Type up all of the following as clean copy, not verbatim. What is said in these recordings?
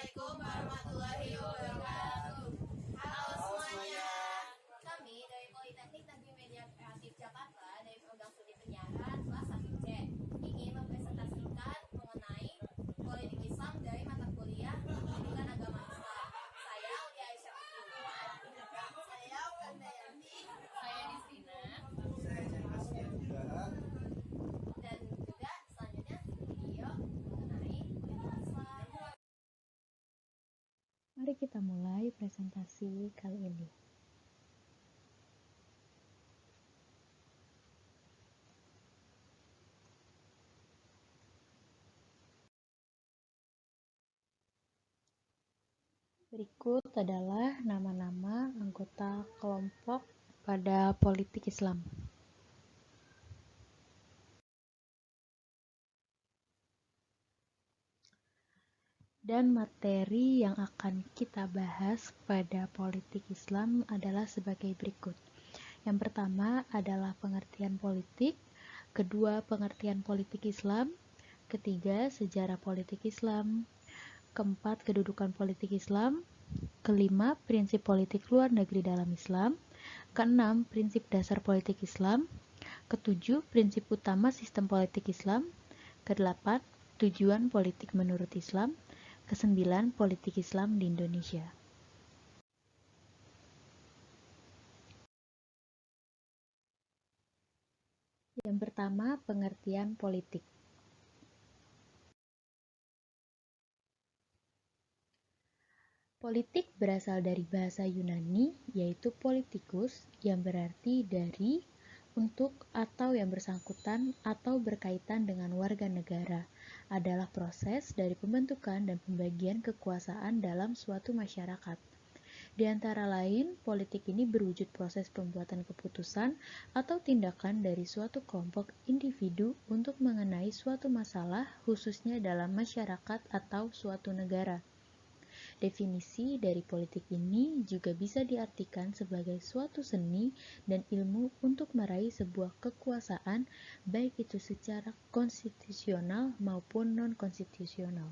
Assalamualaikum warahmatullahi wabarakatuh. Halo semuanya. Kami dari Politeknik Negeri Media Kreatif Jakarta dari program studi penyiaran kelas 1C ingin mempresentasikan mengenai politik Islam dari mata kuliah Pendidikan Agama Islam. Saya Ulia Aisyah Putri. Saya Ulandayanti. Saya Distina. Saya Jaka juga. Dan juga selanjutnya video mengenai politik Islam. Mari kita mulai presentasi kali ini. Berikut adalah nama-nama anggota kelompok pada politik Islam. Dan materi yang akan kita bahas pada politik Islam adalah sebagai berikut. Yang pertama adalah pengertian politik, kedua pengertian politik Islam, ketiga sejarah politik Islam, keempat kedudukan politik Islam, kelima prinsip politik luar negeri dalam Islam, keenam prinsip dasar politik Islam, ketujuh prinsip utama sistem politik Islam, kedelapan tujuan politik menurut Islam, kesembilan politik Islam di Indonesia. Yang pertama, pengertian politik. Politik berasal dari bahasa Yunani, yaitu politikus, yang berarti dari, untuk, atau yang bersangkutan atau berkaitan dengan warga negara, adalah proses dari pembentukan dan pembagian kekuasaan dalam suatu masyarakat. Di antara lain, politik ini berwujud proses pembuatan keputusan atau tindakan dari suatu kelompok individu untuk mengenai suatu masalah, khususnya dalam masyarakat atau suatu negara. Definisi dari politik ini juga bisa diartikan sebagai suatu seni dan ilmu untuk meraih sebuah kekuasaan, baik itu secara konstitusional maupun non-konstitusional.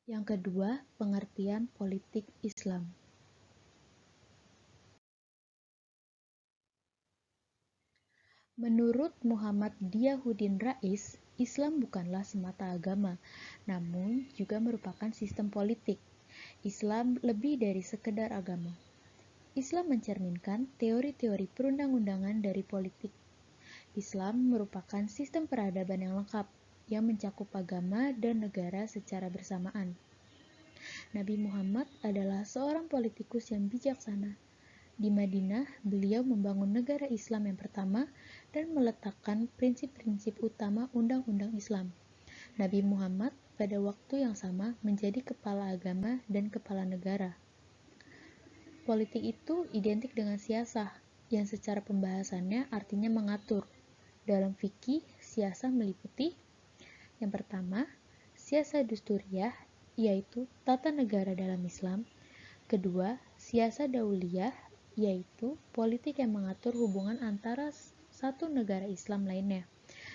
Yang kedua, pengertian politik Islam. Menurut Muhammad Diyahuddin Rais, Islam bukanlah semata agama, namun juga merupakan sistem politik. Islam lebih dari sekedar agama. Islam mencerminkan teori-teori perundang-undangan dari politik. Islam merupakan sistem peradaban yang lengkap, yang mencakup agama dan negara secara bersamaan. Nabi Muhammad adalah seorang politikus yang bijaksana. Di Madinah, beliau membangun negara Islam yang pertama dan meletakkan prinsip-prinsip utama undang-undang Islam. Nabi Muhammad pada waktu yang sama menjadi kepala agama dan kepala negara. Politik itu identik dengan siasah, yang secara pembahasannya artinya mengatur. Dalam fikih, siasah meliputi yang pertama, siasah dusturiyah, yaitu tata negara dalam Islam. Kedua, siasah dauliyah, yaitu politik yang mengatur hubungan antara satu negara Islam lainnya.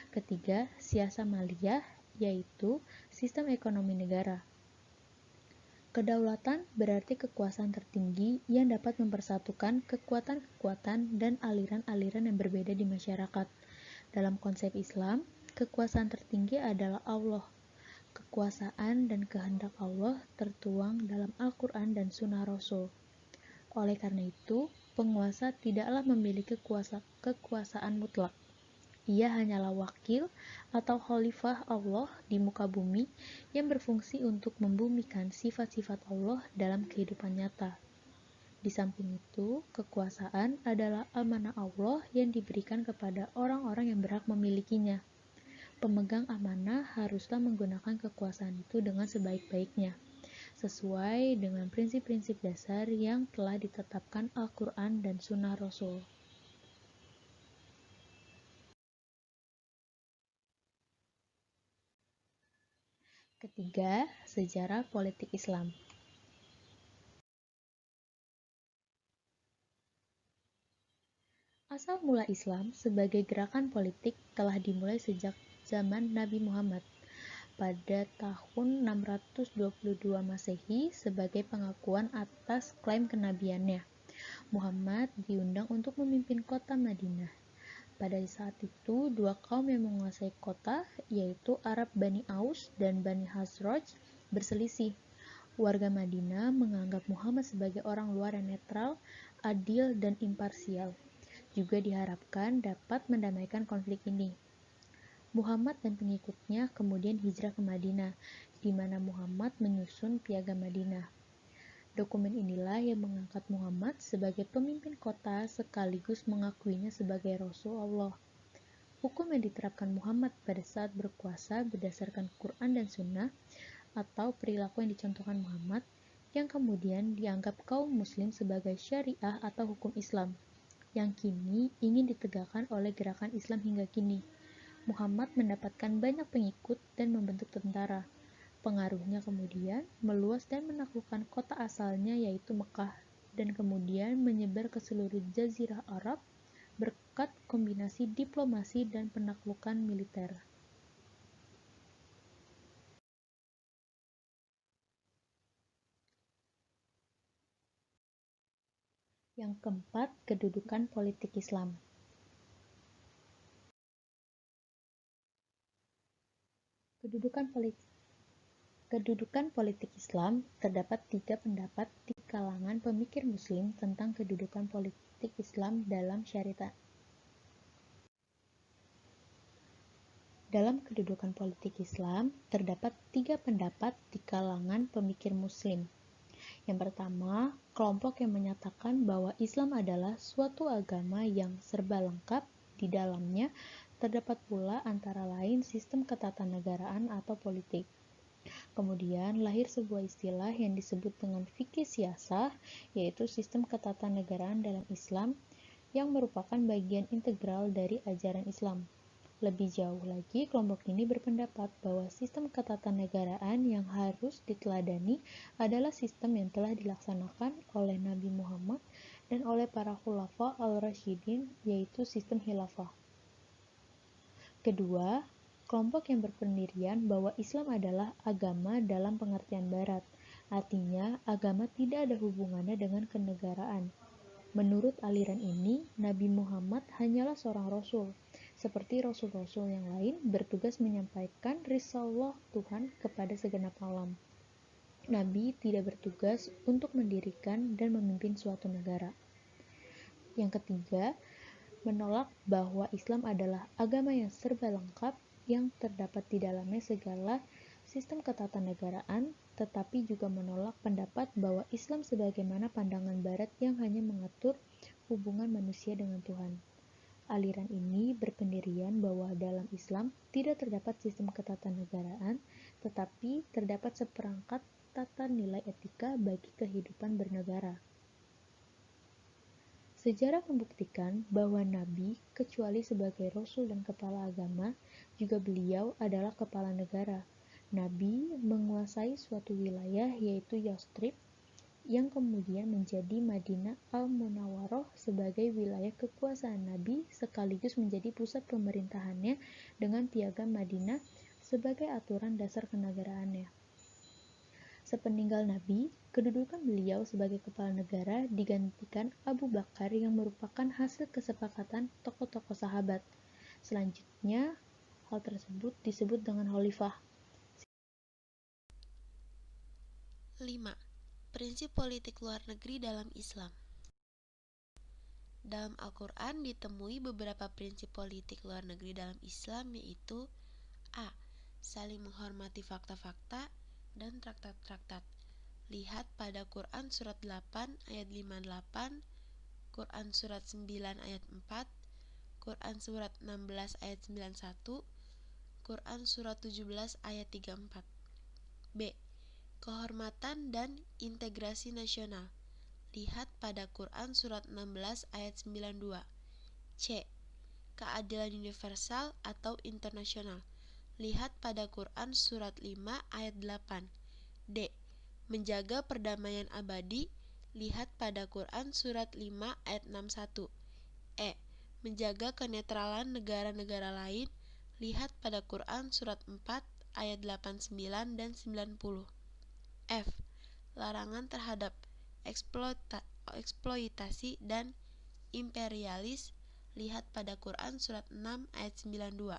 Ketiga, siasah maliyah, yaitu sistem ekonomi negara. Kedaulatan berarti kekuasaan tertinggi yang dapat mempersatukan kekuatan-kekuatan dan aliran-aliran yang berbeda di masyarakat. Dalam konsep Islam, kekuasaan tertinggi adalah Allah. Kekuasaan dan kehendak Allah tertuang dalam Al-Quran dan Sunnah Rasul. Oleh karena itu, penguasa tidaklah memiliki kekuasaan mutlak. Ia hanyalah wakil atau khalifah Allah di muka bumi yang berfungsi untuk membumikan sifat-sifat Allah dalam kehidupan nyata. Di samping itu, kekuasaan adalah amanah Allah yang diberikan kepada orang-orang yang berhak memilikinya. Pemegang amanah haruslah menggunakan kekuasaan itu dengan sebaik-baiknya, sesuai dengan prinsip-prinsip dasar yang telah ditetapkan Al-Quran dan Sunnah Rasul. Ketiga, sejarah politik Islam. Asal mula Islam sebagai gerakan politik telah dimulai sejak zaman Nabi Muhammad pada tahun 622 Masehi sebagai pengakuan atas klaim kenabiannya. Muhammad diundang untuk memimpin kota Madinah. Pada saat itu, dua kaum yang menguasai kota, yaitu Arab Bani Aus dan Bani Khazraj, berselisih. Warga Madinah menganggap Muhammad sebagai orang luar yang netral, adil, dan imparsial. Juga diharapkan dapat mendamaikan konflik ini. Muhammad dan pengikutnya kemudian hijrah ke Madinah, di mana Muhammad menyusun Piagam Madinah. Dokumen inilah yang mengangkat Muhammad sebagai pemimpin kota sekaligus mengakuinya sebagai Rasul Allah. Hukum yang diterapkan Muhammad pada saat berkuasa berdasarkan Quran dan Sunnah atau perilaku yang dicontohkan Muhammad yang kemudian dianggap kaum muslim sebagai syariah atau hukum Islam yang kini ingin ditegakkan oleh gerakan Islam hingga kini. Muhammad mendapatkan banyak pengikut dan membentuk tentara. Pengaruhnya kemudian meluas dan menaklukkan kota asalnya yaitu Mekah dan kemudian menyebar ke seluruh jazirah Arab berkat kombinasi diplomasi dan penaklukan militer. Yang keempat, kedudukan politik Islam. Kedudukan politik Islam terdapat tiga pendapat di kalangan pemikir Muslim tentang kedudukan politik Islam dalam syariat. Dalam kedudukan politik Islam terdapat tiga pendapat di kalangan pemikir Muslim. Yang pertama, kelompok yang menyatakan bahwa Islam adalah suatu agama yang serba lengkap. Di dalamnya terdapat pula antara lain sistem ketatanegaraan atau politik. Kemudian lahir sebuah istilah yang disebut dengan fikih siasah, yaitu sistem ketatanegaraan dalam Islam yang merupakan bagian integral dari ajaran Islam. Lebih jauh lagi, kelompok ini berpendapat bahwa sistem ketatanegaraan yang harus diteladani adalah sistem yang telah dilaksanakan oleh Nabi Muhammad dan oleh para khulafa al-Rasyidin, yaitu sistem khilafah. Kedua, kelompok yang berpendirian bahwa Islam adalah agama dalam pengertian barat, artinya agama tidak ada hubungannya dengan kenegaraan. Menurut aliran ini, Nabi Muhammad hanyalah seorang rasul, seperti rasul-rasul yang lain bertugas menyampaikan risalah Tuhan kepada segenap alam. Nabi tidak bertugas untuk mendirikan dan memimpin suatu negara. Yang ketiga, menolak bahwa Islam adalah agama yang serba lengkap yang terdapat di dalamnya segala sistem ketatanegaraan, tetapi juga menolak pendapat bahwa Islam sebagaimana pandangan Barat yang hanya mengatur hubungan manusia dengan Tuhan. Aliran ini berpendirian bahwa dalam Islam tidak terdapat sistem ketatanegaraan, tetapi terdapat seperangkat tata nilai etika bagi kehidupan bernegara. Sejarah membuktikan bahwa Nabi, kecuali sebagai Rasul dan kepala agama, juga beliau adalah kepala negara. Nabi menguasai suatu wilayah yaitu Yastrib, yang kemudian menjadi Madinah Al-Munawwaroh sebagai wilayah kekuasaan Nabi sekaligus menjadi pusat pemerintahannya dengan Piagam Madinah sebagai aturan dasar kenegaraannya. Sepeninggal Nabi, kedudukan beliau sebagai kepala negara digantikan Abu Bakar yang merupakan hasil kesepakatan tokoh-tokoh sahabat. Selanjutnya, hal tersebut disebut dengan khalifah. 5. Prinsip politik luar negeri dalam Islam. Dalam Al-Quran ditemui beberapa prinsip politik luar negeri dalam Islam, yaitu A. Saling menghormati fakta-fakta dan traktat-traktat. Lihat pada Quran Surat 8 ayat 58, Quran Surat 9 ayat 4, Quran Surat 16 ayat 91, Quran Surat 17 ayat 34. B. Kehormatan dan integrasi nasional. Lihat pada Quran Surat 16 ayat 92. C. Keadilan universal atau internasional. Lihat pada Quran Surat 5 ayat 8. D. Menjaga perdamaian abadi. Lihat pada Quran Surat 5 ayat 61. E. menjaga kenetralan negara-negara lain, lihat pada Quran surat 4 ayat 89 dan 90. F. Larangan terhadap eksploitasi dan imperialis, lihat pada Quran surat 6 ayat 92.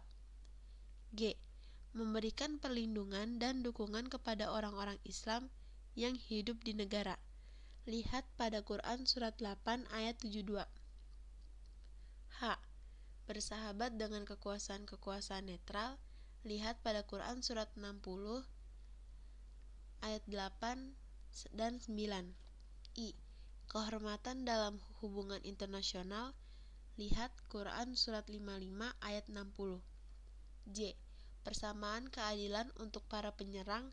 G. Memberikan perlindungan dan dukungan kepada orang-orang Islam yang hidup di negara, lihat pada Quran surat 8 ayat 72. H. Bersahabat dengan kekuasaan-kekuasaan netral, lihat pada Quran surat 60 ayat 8 dan 9. I. Kehormatan dalam hubungan internasional, lihat Quran surat 55 ayat 60. J. Persamaan keadilan untuk para penyerang,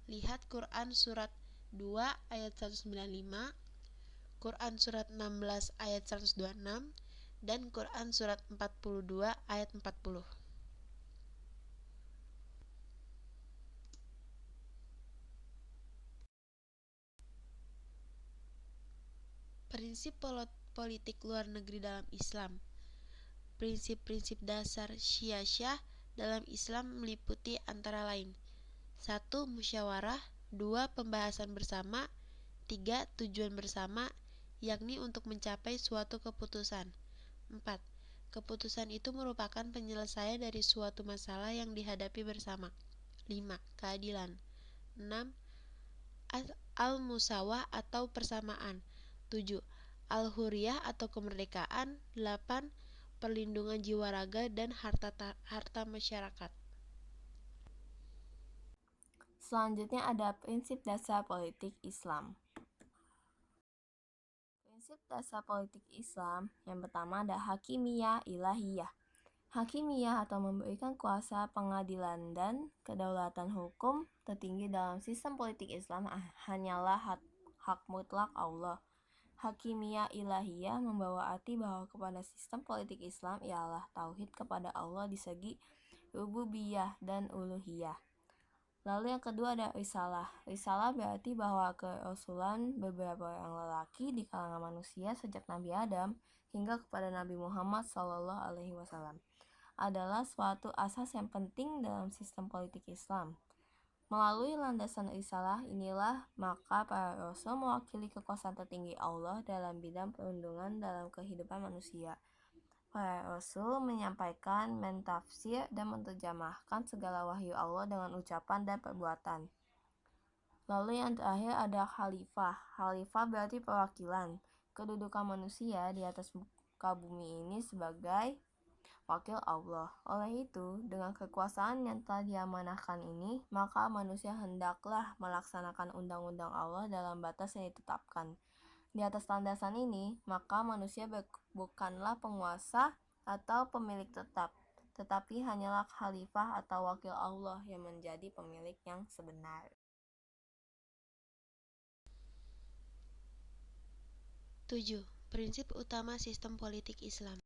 lihat Quran surat 2 ayat 195, Quran surat 16 ayat 126, dan Quran surat 42 ayat 40. Prinsip politik luar negeri dalam Islam. Prinsip-prinsip dasar syiah dalam Islam meliputi antara lain: 1. Musyawarah, 2. Pembahasan bersama, 3. Tujuan bersama, yakni untuk mencapai suatu keputusan. 4. Keputusan itu merupakan penyelesaian dari suatu masalah yang dihadapi bersama. 5. Keadilan. 6. Al-musawah atau persamaan. 7. Al-huriyah atau kemerdekaan. 8. Perlindungan jiwa raga dan harta masyarakat. Selanjutnya ada prinsip dasar politik Islam. Prinsip dasar politik Islam yang pertama ada hakimiyah ilahiyah. Hakimiyah atau memberikan kuasa pengadilan dan kedaulatan hukum tertinggi dalam sistem politik Islam hanyalah hak mutlak Allah. Hakimiyah ilahiyah membawa arti bahwa kepada sistem politik Islam ialah tauhid kepada Allah di segi rububiyah dan uluhiyah. Lalu yang kedua ada risalah. Risalah berarti bahwa kerasulan beberapa orang lelaki di kalangan manusia sejak Nabi Adam hingga kepada Nabi Muhammad SAW adalah suatu asas yang penting dalam sistem politik Islam. Melalui landasan risalah inilah maka para rasul mewakili kekuasaan tertinggi Allah dalam bidang perundungan dalam kehidupan manusia. Para rasul menyampaikan, mentafsir, dan menerjemahkan segala wahyu Allah dengan ucapan dan perbuatan. Lalu yang terakhir ada khalifah. Khalifah berarti perwakilan. Kedudukan manusia di atas muka bumi ini sebagai wakil Allah. Oleh itu, dengan kekuasaan yang telah diamanahkan ini, maka manusia hendaklah melaksanakan undang-undang Allah dalam batas yang ditetapkan. Di atas landasan ini, maka manusia bukanlah penguasa atau pemilik tetap, tetapi hanyalah khalifah atau wakil Allah yang menjadi pemilik yang sebenar. 7. Prinsip utama sistem politik Islam.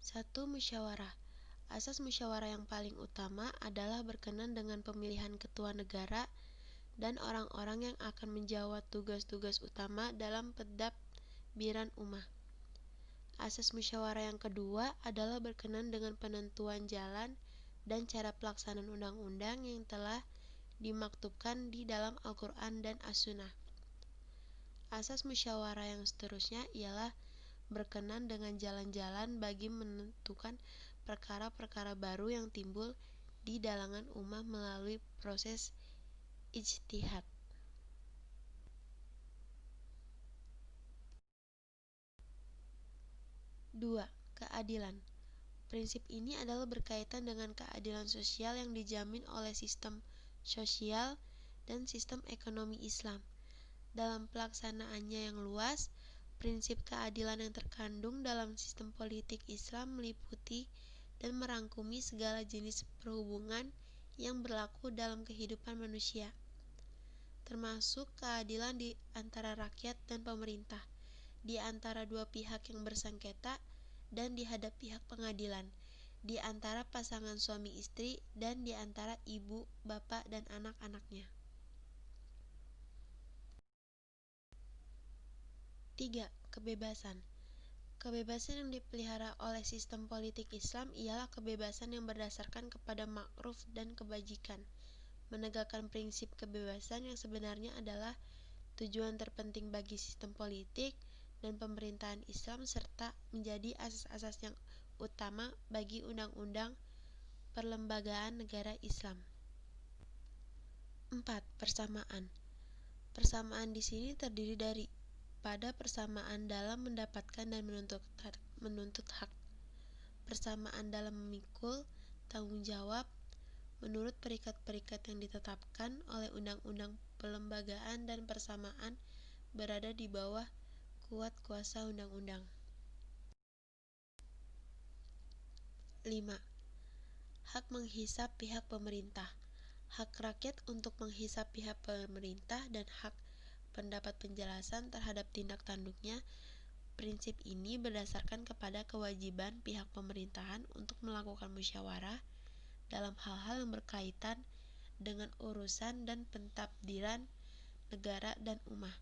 1. Musyawarah. Asas musyawarah yang paling utama adalah berkenan dengan pemilihan ketua negara dan orang-orang yang akan menjawab tugas-tugas utama dalam pentadbiran ummah. Asas musyawarah yang kedua adalah berkenan dengan penentuan jalan dan cara pelaksanaan undang-undang yang telah dimaktubkan di dalam Al-Quran dan As-Sunnah. Asas musyawarah yang seterusnya ialah berkenan dengan jalan-jalan bagi menentukan perkara-perkara baru yang timbul di dalangan ummah melalui proses ijtihad. Dua, keadilan. Prinsip ini adalah berkaitan dengan keadilan sosial yang dijamin oleh sistem sosial dan sistem ekonomi Islam. Dalam pelaksanaannya yang luas, prinsip keadilan yang terkandung dalam sistem politik Islam meliputi dan merangkumi segala jenis perhubungan yang berlaku dalam kehidupan manusia, termasuk keadilan di antara rakyat dan pemerintah, di antara dua pihak yang bersengketa, dan di hadap pihak pengadilan, di antara pasangan suami istri, dan di antara ibu, bapak, dan anak-anaknya. 3. Kebebasan. Kebebasan yang dipelihara oleh sistem politik Islam ialah kebebasan yang berdasarkan kepada ma'ruf dan kebajikan. Menegakkan prinsip kebebasan yang sebenarnya adalah tujuan terpenting bagi sistem politik dan pemerintahan Islam serta menjadi asas-asas yang utama bagi undang-undang perlembagaan negara Islam. 4. Persamaan. Persamaan di sini terdiri dari pada persamaan dalam mendapatkan dan menuntut hak, persamaan dalam memikul tanggung jawab menurut perikat-perikat yang ditetapkan oleh undang-undang pelembagaan, dan persamaan berada di bawah kuat kuasa undang-undang. 5. Hak menghisap pihak pemerintah. Hak rakyat untuk menghisap pihak pemerintah dan hak pendapat penjelasan terhadap tindak tanduknya. Prinsip ini berdasarkan kepada kewajiban pihak pemerintahan untuk melakukan musyawarah dalam hal-hal yang berkaitan dengan urusan dan pentadbiran negara dan ummah.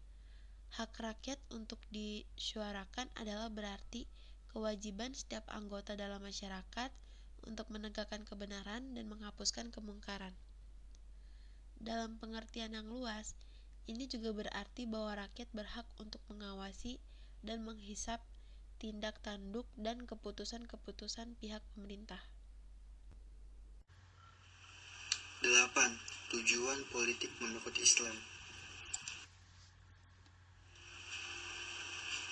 Hak rakyat untuk disuarakan adalah berarti kewajiban setiap anggota dalam masyarakat untuk menegakkan kebenaran dan menghapuskan kemungkaran. Dalam pengertian yang luas, ini juga berarti bahwa rakyat berhak untuk mengawasi dan menghisap tindak tanduk dan keputusan-keputusan pihak pemerintah. 8. Tujuan politik menurut Islam.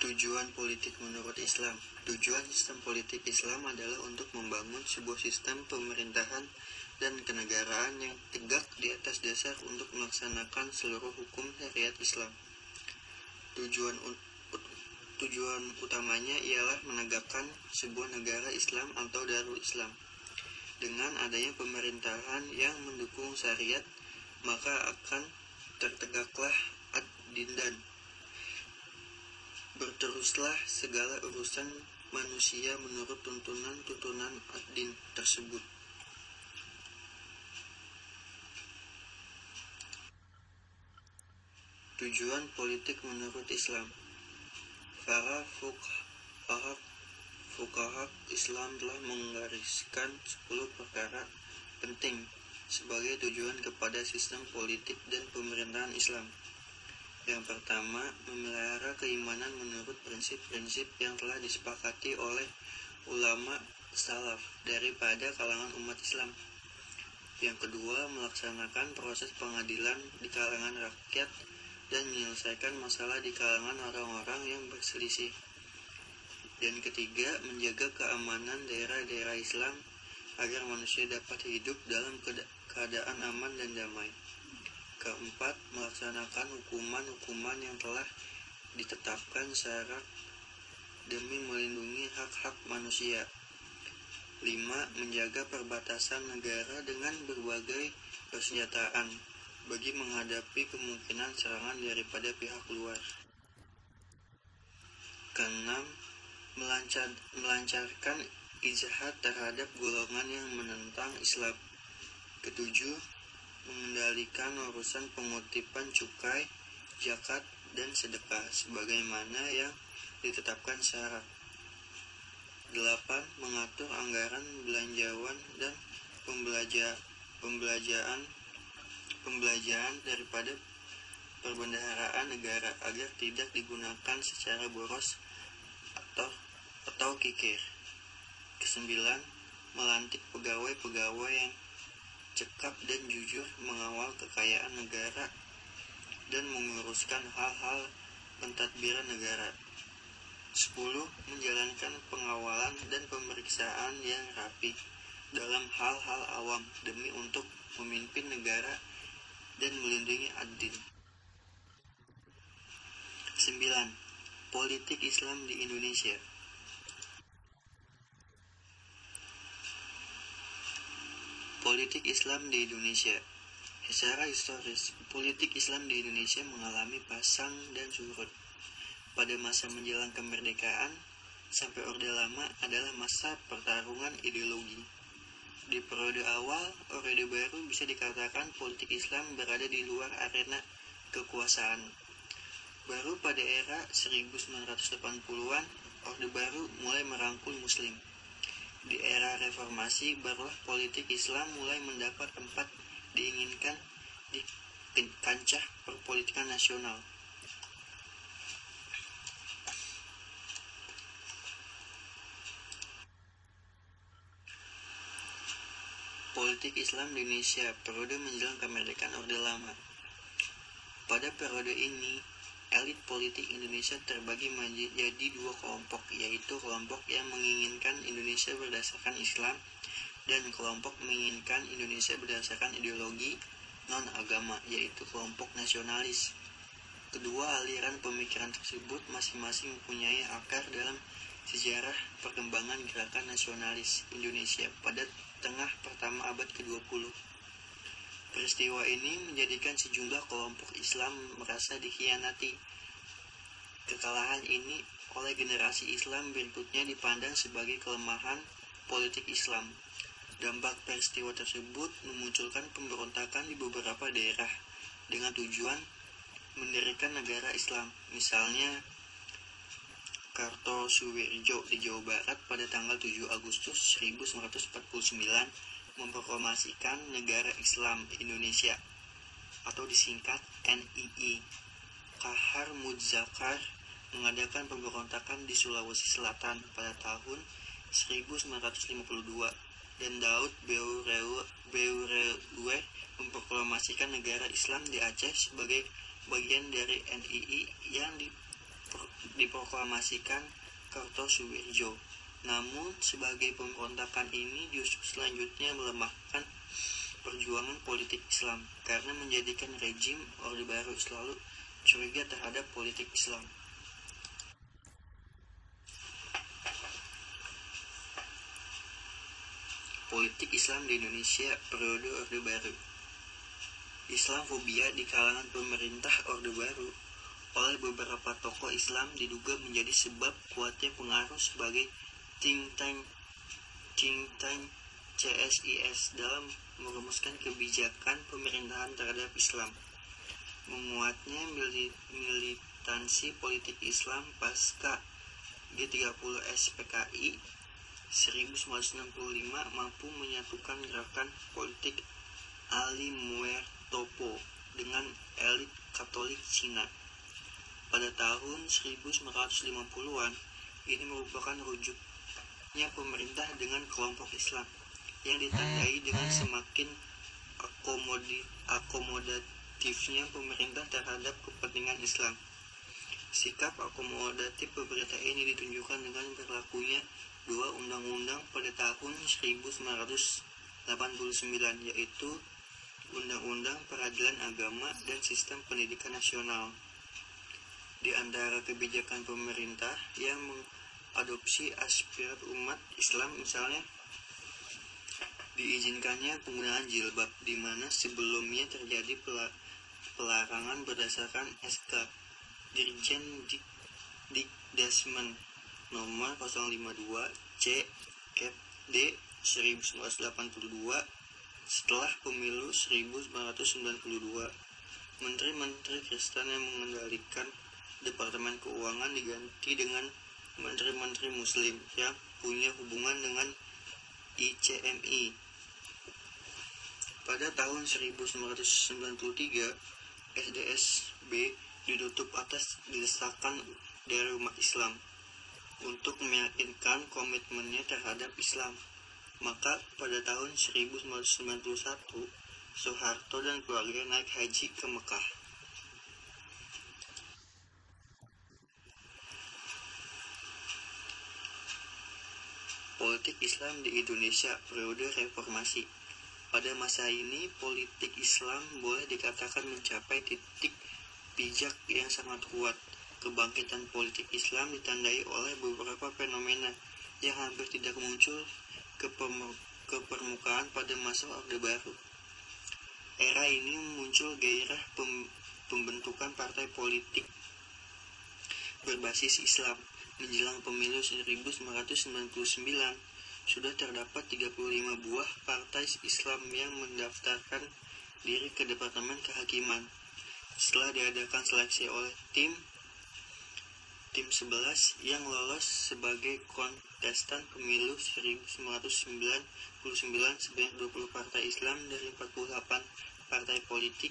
Tujuan politik menurut Islam. Tujuan sistem politik Islam adalah untuk membangun sebuah sistem pemerintahan dan kenegaraan yang tegak di atas dasar untuk melaksanakan seluruh hukum syariat Islam. Tujuan utamanya ialah menegakkan sebuah negara Islam atau Darul Islam. Dengan adanya pemerintahan yang mendukung syariat, maka akan tertegaklah ad-din dan berteruslah segala urusan manusia menurut tuntunan ad-din tersebut. Tujuan politik menurut Islam. Para fuqaha Islam telah menggariskan 10 perkara penting sebagai tujuan kepada sistem politik dan pemerintahan Islam. Yang pertama, memelihara keimanan menurut prinsip-prinsip yang telah disepakati oleh ulama salaf daripada kalangan umat Islam. Yang kedua, melaksanakan proses pengadilan di kalangan rakyat dan menyelesaikan masalah di kalangan orang-orang yang berselisih. Dan ketiga, menjaga keamanan daerah-daerah Islam agar manusia dapat hidup dalam keadaan aman dan damai. Keempat, melaksanakan hukuman-hukuman yang telah ditetapkan syarak demi melindungi hak-hak manusia. 5. Menjaga perbatasan negara dengan berbagai persenjataan bagi menghadapi kemungkinan serangan daripada pihak luar. Keenam, melancarkan ijtihad terhadap golongan yang menentang Islam. Ketujuh, mengendalikan urusan pengutipan cukai, zakat, dan sedekah sebagaimana yang ditetapkan syarat. 8. Mengatur anggaran belanjawan dan pembelanjaan daripada perbendaharaan negara agar tidak digunakan secara boros atau kikir. 9. Melantik pegawai-pegawai yang cekap dan jujur mengawal kekayaan negara dan menguruskan hal-hal pentadbiran negara. 10. Menjalankan pengawalan dan pemeriksaan yang rapi dalam hal-hal awam demi untuk memimpin negara dan melindungi ad-din. 9. Politik Islam di Indonesia. Politik Islam di Indonesia. Secara historis, politik Islam di Indonesia mengalami pasang dan surut. Pada masa menjelang kemerdekaan sampai Orde Lama adalah masa pertarungan ideologi. Di periode awal Orde Baru bisa dikatakan politik Islam berada di luar arena kekuasaan. Baru pada era 1980-an Orde Baru mulai merangkul Muslim. Di era reformasi, barulah politik Islam mulai mendapat tempat diinginkan di kancah perpolitikan nasional. Politik Islam di Indonesia periode menjelang kemerdekaan Orde Lama. Pada periode ini, elit politik Indonesia terbagi menjadi dua kelompok, yaitu kelompok yang menginginkan Indonesia berdasarkan Islam dan kelompok menginginkan Indonesia berdasarkan ideologi non-agama, yaitu kelompok nasionalis. Kedua aliran pemikiran tersebut masing-masing mempunyai akar dalam sejarah perkembangan gerakan nasionalis Indonesia pada tengah pertama abad ke-20. Peristiwa ini menjadikan sejumlah kelompok Islam merasa dikhianati. Kekalahan ini oleh generasi Islam berikutnya dipandang sebagai kelemahan politik Islam. Dampak peristiwa tersebut memunculkan pemberontakan di beberapa daerah dengan tujuan mendirikan negara Islam. Misalnya Kartosuwirjo di Jawa Barat pada tanggal 7 Agustus 1949 memproklamasikan Negara Islam Indonesia atau disingkat NII. Kahar Muzakar mengadakan pemberontakan di Sulawesi Selatan pada tahun 1952 dan Daud Beurewe memproklamasikan Negara Islam di Aceh sebagai bagian dari NII yang diproklamasikan Kartosuwirjo. Namun, sebagai pemberontakan ini justru selanjutnya melemahkan perjuangan politik Islam karena menjadikan rejim Orde Baru selalu curiga terhadap politik Islam. Politik Islam di Indonesia periode Orde Baru. Islamfobia di kalangan pemerintah Orde Baru oleh beberapa tokoh Islam diduga menjadi sebab kuatnya pengaruh sebagai think tank CSIS dalam merumuskan kebijakan pemerintahan terhadap Islam. Menguatnya militansi politik Islam pasca G30S PKI 1965 mampu menyatukan gerakan politik Ali Muertopo dengan elit Katolik Cina. Pada tahun 1950-an, ini merupakan rujuknya pemerintah dengan kelompok Islam yang ditandai dengan semakin akomodatifnya pemerintah terhadap kepentingan Islam. Sikap akomodatif pemerintah ini ditunjukkan dengan berlakunya dua undang-undang pada tahun 1989, yaitu Undang-Undang Peradilan Agama dan Sistem Pendidikan Nasional. Di antara kebijakan pemerintah yang mengadopsi aspirasi umat Islam misalnya diizinkannya penggunaan jilbab, di mana sebelumnya terjadi pelarangan berdasarkan SK Dirjen Dikdesmen nomor 052 C Cap D 1982 setelah pemilu 1992. Menteri-menteri Kristen yang mengendalikan Departemen Keuangan diganti dengan menteri-menteri Muslim yang punya hubungan dengan ICMI. Pada tahun 1993, SDSB ditutup atas desakan dari umat Islam untuk meyakinkan komitmennya terhadap Islam. Maka pada tahun 1991, Soeharto dan keluarga naik haji ke Mekah. Politik Islam di Indonesia periode reformasi. Pada masa ini, politik Islam boleh dikatakan mencapai titik pijak yang sangat kuat. Kebangkitan politik Islam ditandai oleh beberapa fenomena yang hampir tidak muncul ke permukaan pada masa Orde Baru. Era ini muncul gairah pembentukan partai politik berbasis Islam. Menjelang pemilu 1999, sudah terdapat 35 buah partai Islam yang mendaftarkan diri ke Departemen Kehakiman. Setelah diadakan seleksi oleh tim tim 11 yang lolos sebagai kontestan pemilu 1999 sebanyak 20 partai Islam dari 48 partai politik.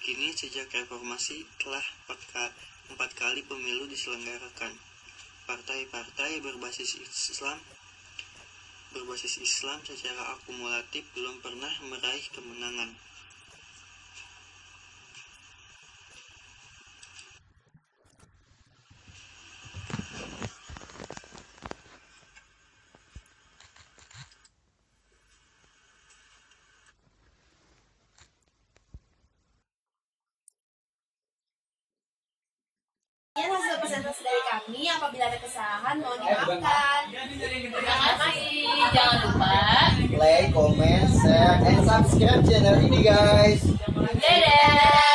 Kini sejak reformasi telah 4 kali pemilu diselenggarakan. Partai-partai berbasis Islam secara akumulatif belum pernah meraih kemenangan. Ini hasil presentasi dari kami. Apabila ada kesalahan, mohon dimaafkan. Terima kasih. Jangan lupa like, comment, share, and subscribe channel ini guys. dadah.